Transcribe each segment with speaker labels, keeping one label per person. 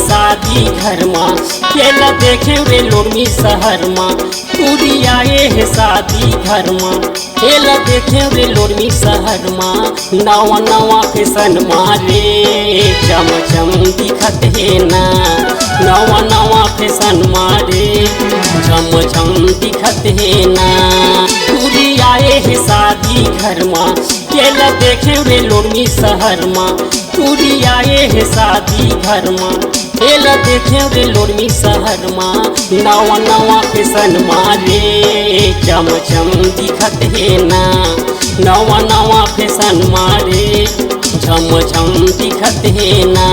Speaker 1: शादी घर में केला देखे वे लोमी शहर में पूरी आए है शादी घर में केला देखे वे लोमी शहर में नवा नवा फैशन मारे चम चम दिखत है ना नवा नवा फैशन मारे चम चम दिखत है ना पूरी आए है शादी घर में केला देखे वे लोमी शहर में पूरी आए है शादी घर में केला देखे वे लोमी शहर में नवा नवा फैशन मारे चम चम दिखत है ना नवा नवा फैशन मारे चम चम दिखत है ना।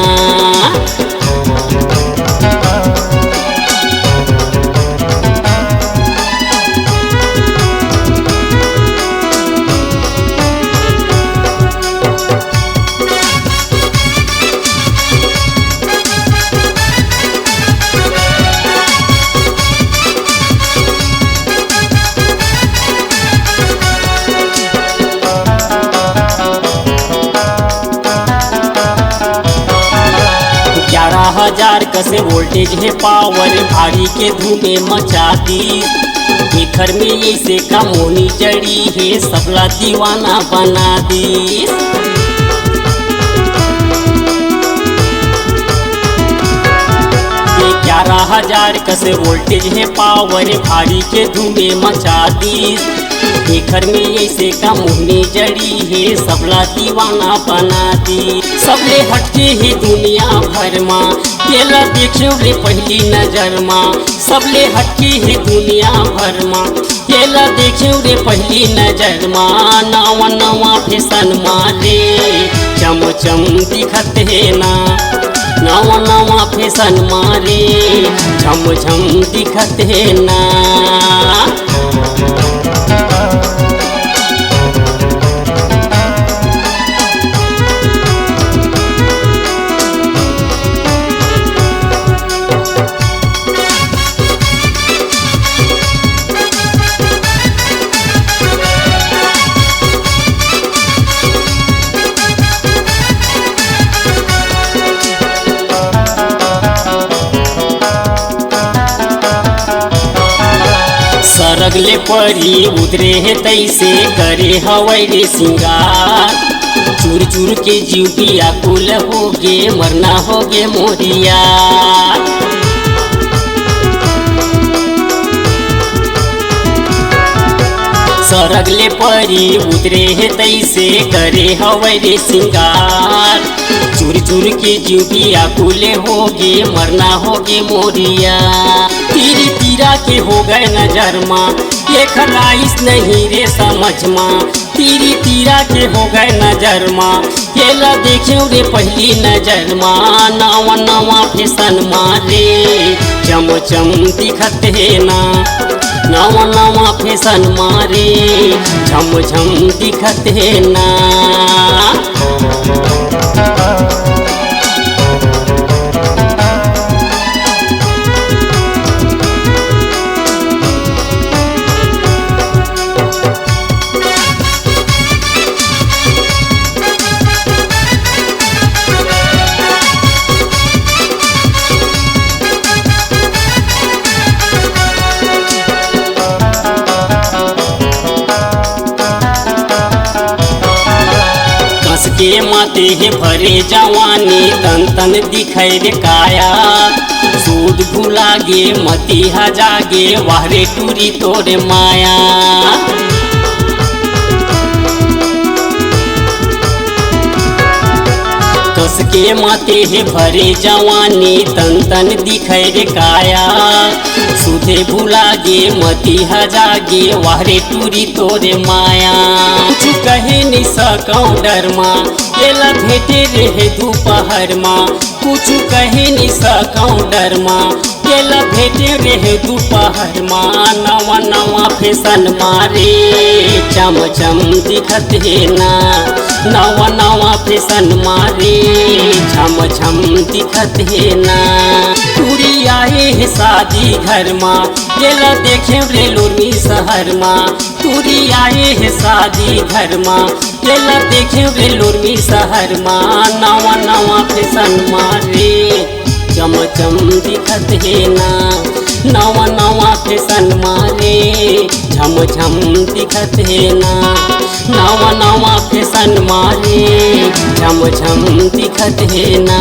Speaker 1: हजार कसे वोल्टेज है पावर भारी के धूमे मचा दी घर में ऐसे कमोनी जड़ी है सबला दीवाना बना दी। 11,000 कसे वोल्टेज है पावर भारी के धूमे मचा दी घर में ऐसे कमोनी जड़ी है सबला दीवाना बना दी। सबले हटके ही दुनिया भर में केला देखो रे पहली नजर में सबले हटके ही दुनिया भर में केला देखो रे पहली नजर में नवा नवा फैशन मारे चम चम दिखत है ना नवा नवा फैशन मारे चम चम दिखत है ना। सरगले परी उतरे है तैसे करे हवाई रे सिंगार चूर चूर के जीविया कुल होगे मरना होगे मोरिया। सरगले परी उतरे है तैसे करे हवाई रे सिंगार चूर चूर के जीविया कुले होगे मरना होगे मोरिया। तीरी तीरा के हो गए नजर माँ ये खलाइस नहीं रे समझ माँ तीरी तीरा के हो गए नजर माँ केला देखो रे पहली नजर माँ नवा नवा फैशन मारे चम चम दिखत है ना नवा नवा फैशन मारे झम झम दिखत है ना। के माते है भरे जवानी तन तन दिखाई रे काया सूद भूला गे मती जागे वाहरे टूरी तोरे माया। कस के माते है भरे जवानी तन तन दिखै रे काया सुधे भूला गे मती हजागे वारे टूरी तोरे माया कुछ कहे नहीं सकौ डरमा एला भेटे रहे दोपहर माँ कुछ कहे नहीं सकौ डरमा एला भेटे रहे दोपहर माँ नवा नवा फैशन मारे चम चम दिखत है ना नवा नवा फैशन मारे छम छम दिखत है ना टूरी आए है शादी घर माँ एला देखे रे लोरमी शहर माँ टूरी आए है शादी घर माँ एला देखे रे लोरमी शहर माँ नवा नवा फैशन मारे चम चम दिखत है ना नवा नवा फैशन मारे झम झम दिखत है ना नवा नवा फैशन मारे झम झम दिखत है ना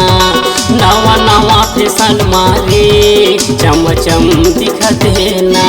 Speaker 1: नवा नवा फैशन मारे चम चम दिखत है ना।